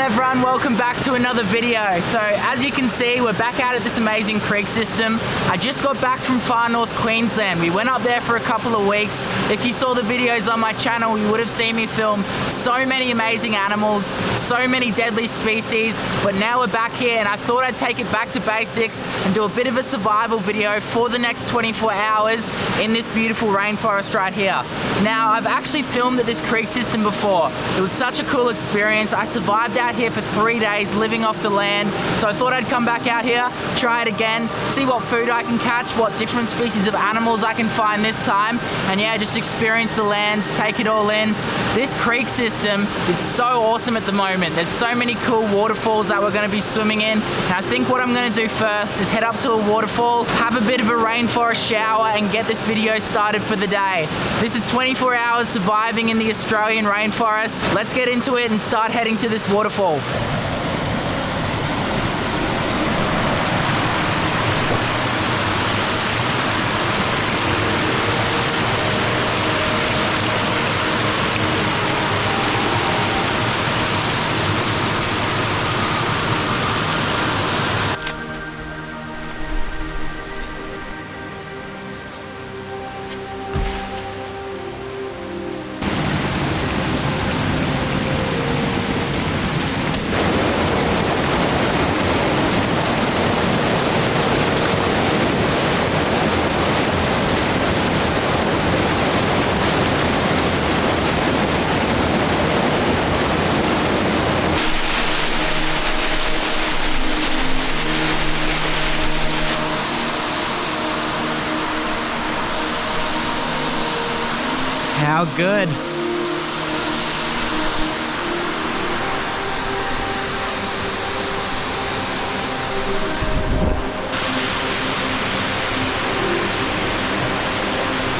everyone, welcome back to another video. So as you can see, we're back out at this amazing creek system. I just got back from far north Queensland. We went up there for a couple of weeks. If you saw the videos on my channel, you would have seen me film so many amazing animals, so many deadly species, but now we're back here and I thought I'd take it back to basics and do a bit of a survival video for the next 24 hours in this beautiful rainforest right here. Now, I've actually filmed at this creek system before. It was such a cool experience. I survived out here for 3 days living off the land, so I thought I'd come back out here, try it again, see what food I can catch, what different species of animals I can find this time, and yeah, just experience the land, take it all in. This creek system is so awesome at the moment. There's so many cool waterfalls that we're going to be swimming in, and I think what I'm going to do first is head up to a waterfall, have a bit of a rainforest shower, and get this video started for the day. This is 24 hours surviving in the Australian rainforest. Let's get into it and start heading to this waterfall. How good.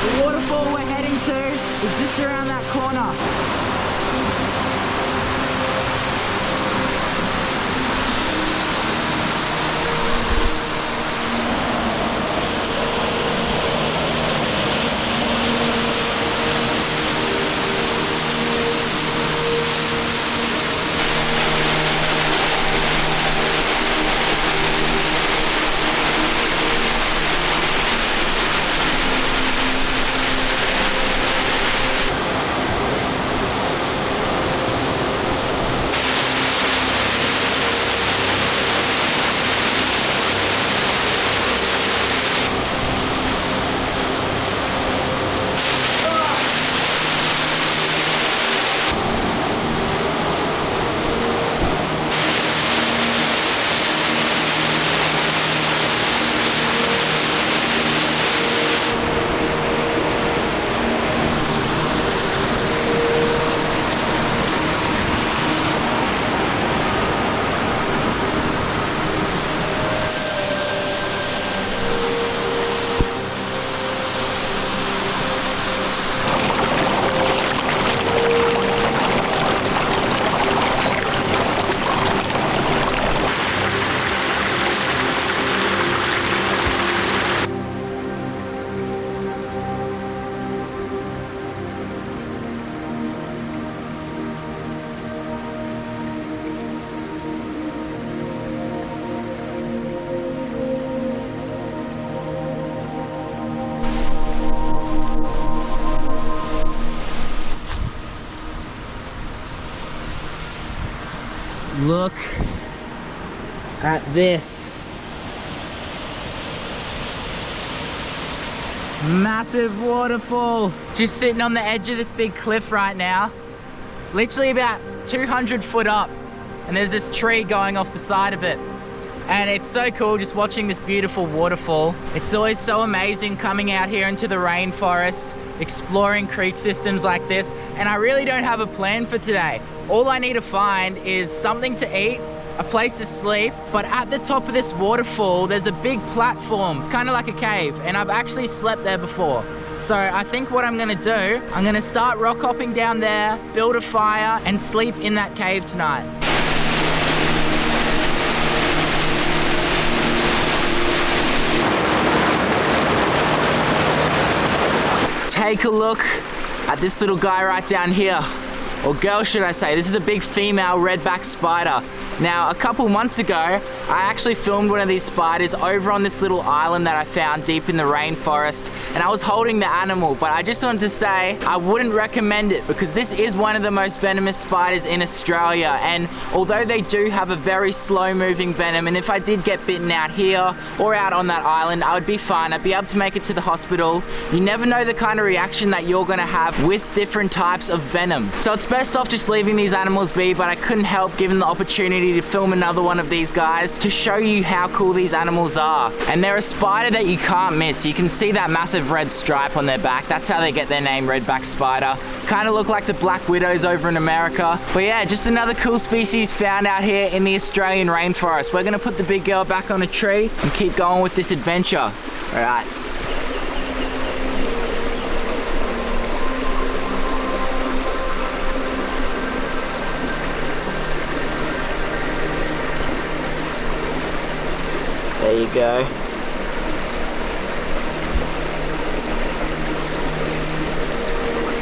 The waterfall we're heading to is just around that corner. Look at this. Massive waterfall. Just sitting on the edge of this big cliff right now. Literally about 200 foot up. And there's this tree going off the side of it. And it's so cool just watching this beautiful waterfall. It's always so amazing coming out here into the rainforest, exploring creek systems like this. And I really don't have a plan for today. All I need to find is something to eat, a place to sleep, but at the top of this waterfall, there's a big platform. It's kind of like a cave, and I've actually slept there before. So I think what I'm gonna do, I'm gonna start rock hopping down there, build a fire, and sleep in that cave tonight. Take a look at this little guy right down here. or girl should I say. This is a big female redback spider. Now, a couple months ago, I actually filmed one of these spiders over on this little island that I found deep in the rainforest, and I was holding the animal, but I just wanted to say I wouldn't recommend it because this is one of the most venomous spiders in Australia, and although they do have a very slow moving venom, and if I did get bitten out here or out on that island, I would be fine. I'd be able to make it to the hospital. You never know the kind of reaction that you're gonna have with different types of venom. So it's best off just leaving these animals be, but I couldn't help given the opportunity to film another one of these guys to show you how cool these animals are. And they're a spider that you can't miss. You can see that massive red stripe on their back. That's how they get their name, redback spider. Kind of look like the black widows over in America. But yeah, just another cool species found out here in the Australian rainforest. We're gonna put the big girl back on a tree and keep going with this adventure. All right. There you go.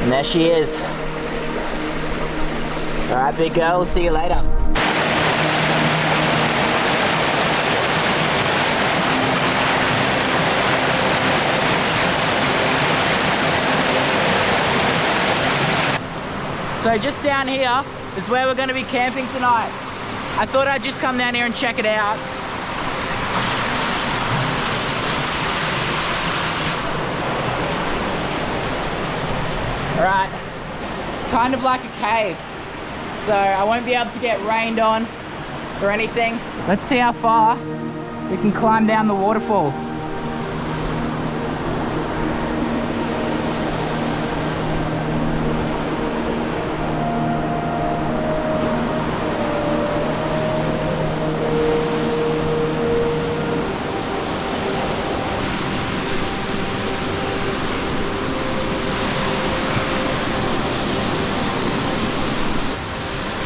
And there she is. All right, big girl, we'll see you later. So just down here is where we're going to be camping tonight. I thought I'd just come down here and check it out. Alright, it's kind of like a cave, so I won't be able to get rained on or anything. Let's see how far we can climb down the waterfall.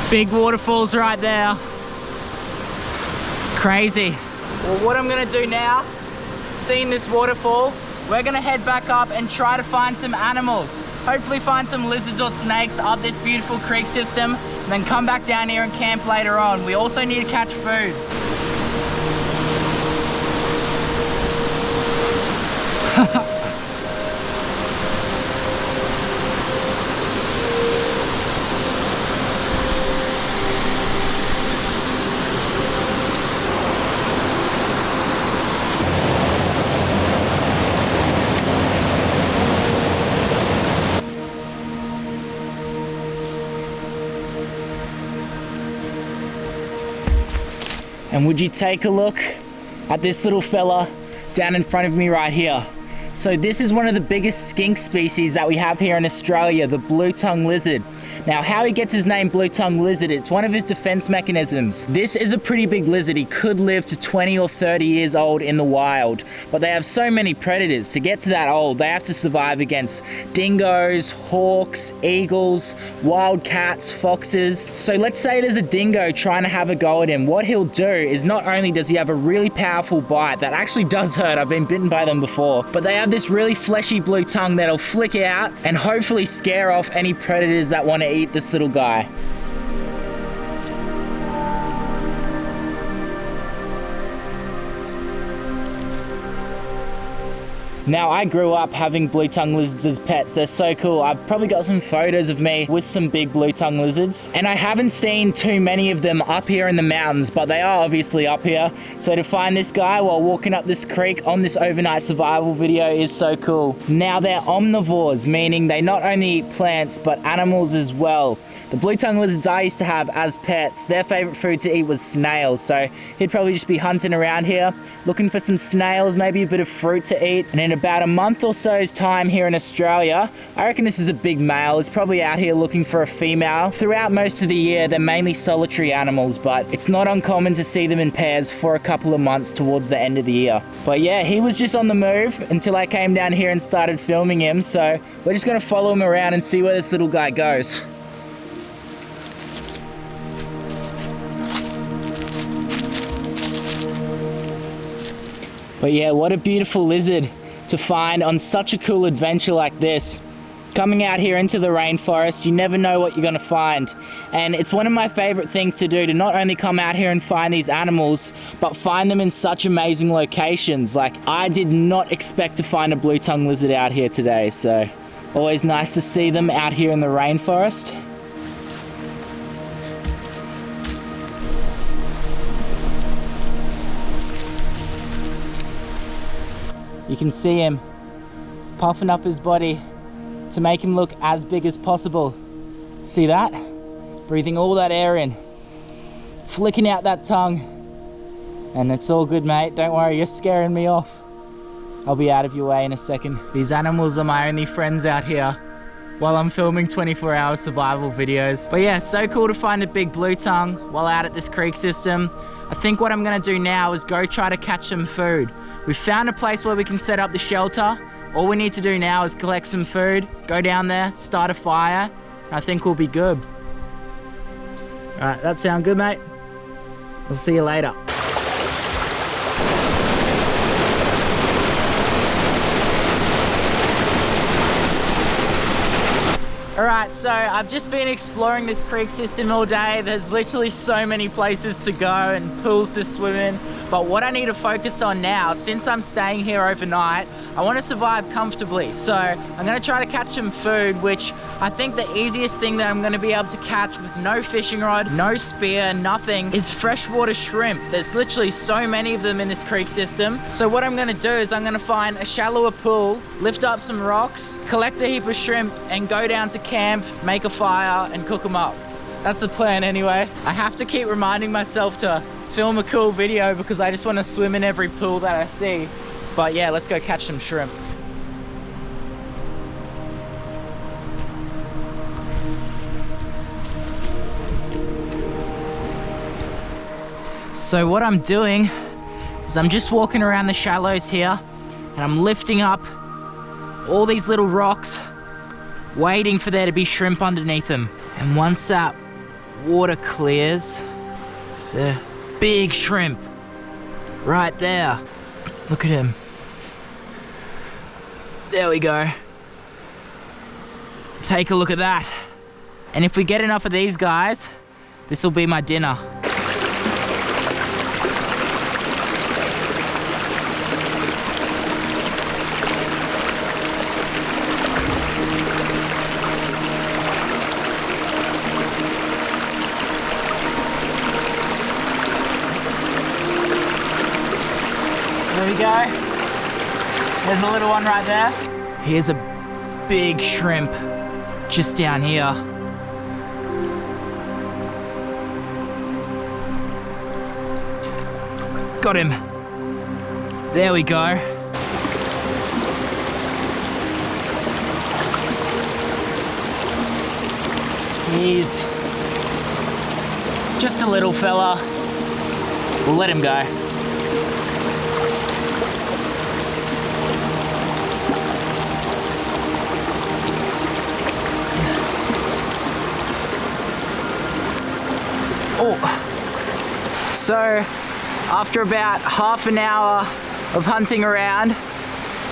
Big waterfalls right there. Crazy. Well, what I'm gonna do now, seeing this waterfall, we're gonna head back up and try to find some animals. Hopefully find some lizards or snakes up this beautiful creek system, and then come back down here and camp later on. We also need to catch food. And would you take a look at this little fella down in front of me right here? So this is one of the biggest skink species that we have here in Australia, the blue-tongued lizard. Now, how he gets his name blue-tongued lizard, it's one of his defense mechanisms. This is a pretty big lizard. He could live to 20 or 30 years old in the wild, but they have so many predators. To get to that old, they have to survive against dingoes, hawks, eagles, wild cats, foxes. So let's say there's a dingo trying to have a go at him. What he'll do is not only does he have a really powerful bite that actually does hurt, I've been bitten by them before, but they have this really fleshy blue tongue that'll flick out and hopefully scare off any predators that want to eat this little guy. Now, I grew up having blue-tongued lizards as pets. They're so cool. I've probably got some photos of me with some big blue-tongued lizards, and I haven't seen too many of them up here in the mountains, but they are obviously up here. So to find this guy while walking up this creek on this overnight survival video is so cool. Now, they're omnivores, meaning they not only eat plants, but animals as well. The blue-tongued lizards I used to have as pets, their favorite food to eat was snails. So he'd probably just be hunting around here, looking for some snails, maybe a bit of fruit to eat. And in about a month or so's time here in Australia, I reckon this is a big male. He's probably out here looking for a female. Throughout most of the year, they're mainly solitary animals, but it's not uncommon to see them in pairs for a couple of months towards the end of the year. But yeah, he was just on the move until I came down here and started filming him. So we're just gonna follow him around and see where this little guy goes. But yeah, what a beautiful lizard to find on such a cool adventure like this. Coming out here into the rainforest, you never know what you're gonna find. And it's one of my favorite things to do, to not only come out here and find these animals, but find them in such amazing locations. Like, I did not expect to find a blue-tongued lizard out here today, so always nice to see them out here in the rainforest. You can see him puffing up his body to make him look as big as possible. See that? Breathing all that air in, flicking out that tongue. And it's all good, mate. Don't worry, you're scaring me off. I'll be out of your way in a second. These animals are my only friends out here while I'm filming 24-hour survival videos. But yeah, so cool to find a big blue tongue while out at this creek system. I think what I'm gonna do now is go try to catch some food. We found a place where we can set up the shelter. All we need to do now is collect some food, go down there, start a fire, and I think we'll be good. All right, that sound good, mate? I'll see you later. Alright, so I've just been exploring this creek system all day. There's literally so many places to go and pools to swim in. But what I need to focus on now, since I'm staying here overnight, I want to survive comfortably. So I'm going to try to catch some food, which I think the easiest thing that I'm going to be able to catch with no fishing rod, no spear, nothing, is freshwater shrimp. There's literally so many of them in this creek system. So what I'm going to do is I'm going to find a shallower pool, lift up some rocks, collect a heap of shrimp, and go down to camp, make a fire, and cook them up. That's the plan anyway. I have to keep reminding myself to film a cool video because I just want to swim in every pool that I see. But yeah, let's go catch some shrimp. So what I'm doing is I'm just walking around the shallows here and I'm lifting up all these little rocks, waiting for there to be shrimp underneath them. And once that water clears, there's a big shrimp right there. Look at him. There we go. Take a look at that. And if we get enough of these guys, this will be my dinner. There we go. There's a little one right there. Here's a big shrimp just down here. Got him. There we go. He's just a little fella. We'll let him go. Oh, so after about half an hour of hunting around,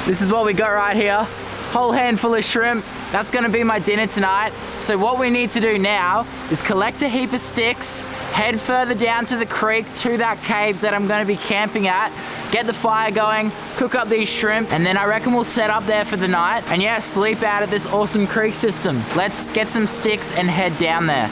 this is what we got right here. Whole handful of shrimp. That's gonna be my dinner tonight. So what we need to do now is collect a heap of sticks, head further down to the creek to that cave that I'm gonna be camping at, get the fire going, cook up these shrimp, and then I reckon we'll set up there for the night and yeah, sleep out at this awesome creek system. Let's get some sticks and head down there.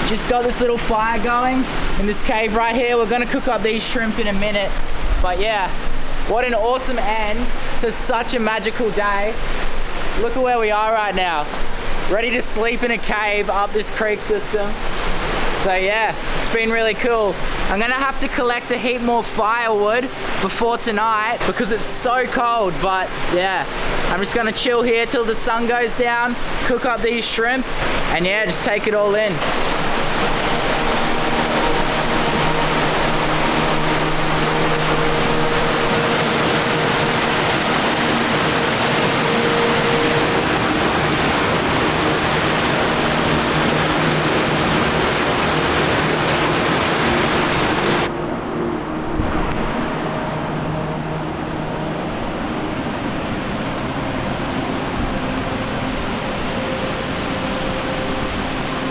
Just got this little fire going in this cave right here. We're gonna cook up these shrimp in a minute. But yeah, what an awesome end to such a magical day. Look at where we are right now. Ready to sleep in a cave up this creek system. So yeah, it's been really cool. I'm gonna have to collect a heap more firewood before tonight because it's so cold, but yeah, I'm just gonna chill here till the sun goes down, cook up these shrimp, and yeah, just take it all in.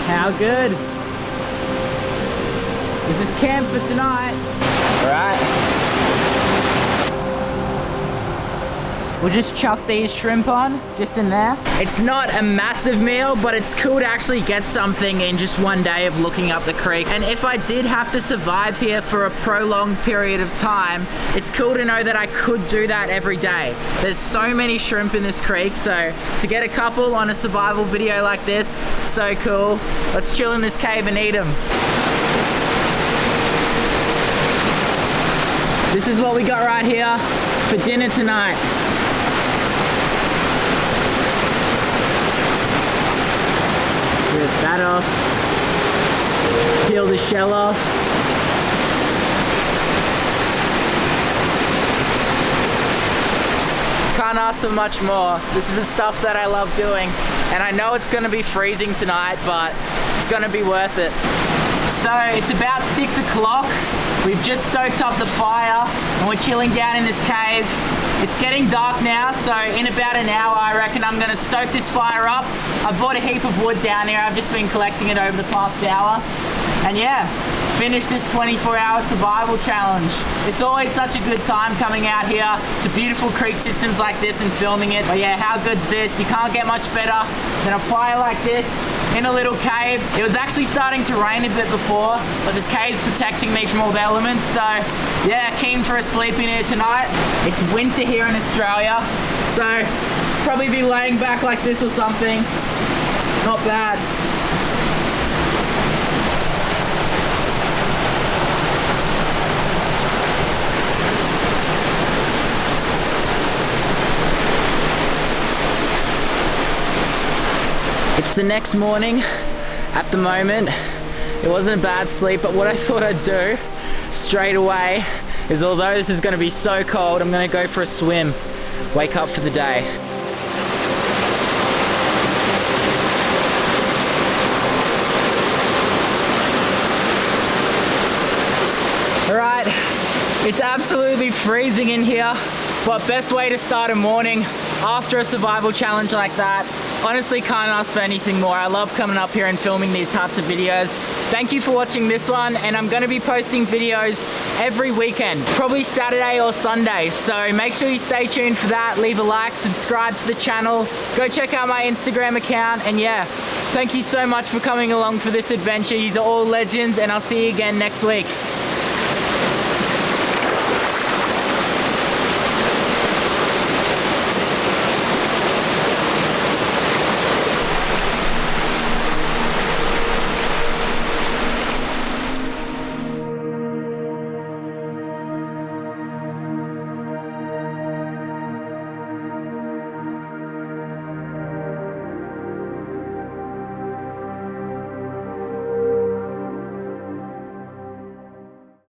How good? This is camp for tonight. All right. We'll just chuck these shrimp on, just in there. It's not a massive meal, but it's cool to actually get something in just one day of looking up the creek. And if I did have to survive here for a prolonged period of time, it's cool to know that I could do that every day. There's so many shrimp in this creek, so to get a couple on a survival video like this, so cool. Let's chill in this cave and eat them. This is what we got right here for dinner tonight. Rip that off. Peel the shell off. Can't ask for much more. This is the stuff that I love doing. And I know it's gonna be freezing tonight, but it's gonna be worth it. So it's about 6 o'clock. We've just stoked up the fire and we're chilling down in this cave. It's getting dark now, so in about an hour, I reckon I'm gonna stoke this fire up. I bought a heap of wood down here. I've just been collecting it over the past hour. And yeah, finish this 24-hour survival challenge. It's always such a good time coming out here to beautiful creek systems like this and filming it. But yeah, how good's this? You can't get much better than a fire like this in a little cave. It was actually starting to rain a bit before, but this cave's protecting me from all the elements. So yeah, keen for a sleep in here tonight. It's winter here in Australia, so probably be laying back like this or something. Not bad. It's the next morning. At the moment, it wasn't a bad sleep, but what I thought I'd do straight away is, although this is gonna be so cold, I'm gonna go for a swim, wake up for the day. All right, it's absolutely freezing in here, but best way to start a morning after a survival challenge like that. Honestly, can't ask for anything more. I love coming up here and filming these types of videos. Thank you for watching this one, and I'm gonna be posting videos every weekend, probably Saturday or Sunday. So make sure you stay tuned for that. Leave a like, subscribe to the channel, go check out my Instagram account, and yeah, thank you so much for coming along for this adventure. These are all legends, and I'll see you again next week.